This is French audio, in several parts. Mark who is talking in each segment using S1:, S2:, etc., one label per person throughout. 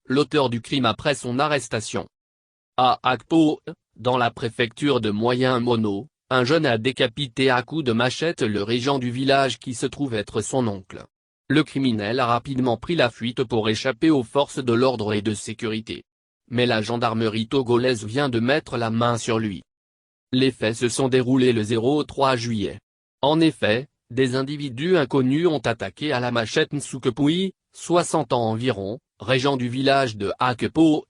S1: l'auteur du crime après son arrestation. À Akpo, dans la préfecture de Moyen Mono, un jeune a décapité à coups de machette le régent du village qui se trouve être son oncle. Le criminel a rapidement pris la fuite pour échapper aux forces de l'ordre et de sécurité. Mais la gendarmerie togolaise vient de mettre la main sur lui. Les faits se sont déroulés le 03 juillet. En effet, des individus inconnus ont attaqué à la machette Nsukepui, 60 ans environ, régent du village de Akpo.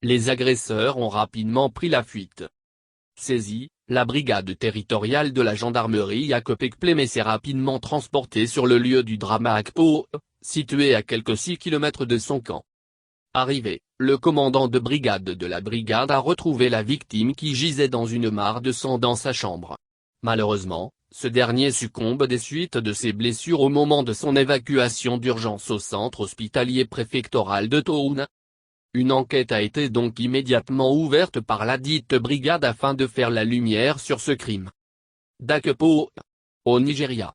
S1: Les agresseurs ont rapidement pris la fuite. Saisie, la brigade territoriale de la gendarmerie Akopekpleme s'est rapidement transportée sur le lieu du drame à Akpo, situé à quelques 6 km de son camp. Arrivé, le commandant de brigade de la brigade a retrouvé la victime qui gisait dans une mare de sang dans sa chambre. Malheureusement, ce dernier succombe des suites de ses blessures au moment de son évacuation d'urgence au centre hospitalier préfectoral de Touna. Une enquête a été donc immédiatement ouverte par ladite brigade afin de faire la lumière sur ce crime. D'Akpo, au Nigeria.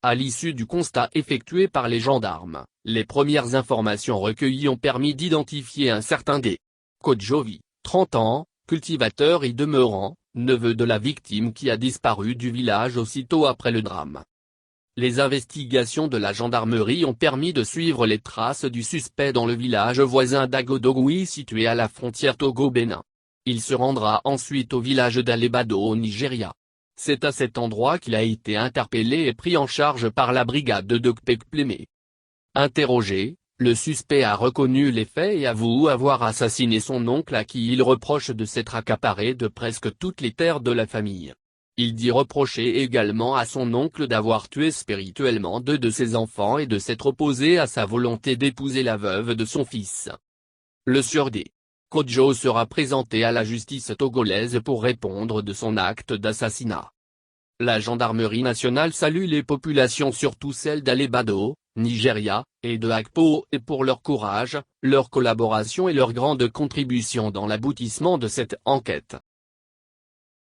S1: À l'issue du constat effectué par les gendarmes, les premières informations recueillies ont permis d'identifier un certain D. Kodjovi, 30 ans, cultivateur et demeurant, neveu de la victime qui a disparu du village aussitôt après le drame. Les investigations de la gendarmerie ont permis de suivre les traces du suspect dans le village voisin d'Agodogui situé à la frontière Togo-Bénin. Il se rendra ensuite au village d'Alebado au Nigeria. C'est à cet endroit qu'il a été interpellé et pris en charge par la brigade de Akopekpleme. Interrogé, le suspect a reconnu les faits et avoue avoir assassiné son oncle à qui il reproche de s'être accaparé de presque toutes les terres de la famille. Il dit reprocher également à son oncle d'avoir tué spirituellement 2 de ses enfants et de s'être opposé à sa volonté d'épouser la veuve de son fils. Le sieur D. Kodjo sera présenté à la justice togolaise pour répondre de son acte d'assassinat. La gendarmerie nationale salue les populations surtout celles d'Alebado, Nigeria, et de Akpo et pour leur courage, leur collaboration et leur grande contribution dans l'aboutissement de cette enquête.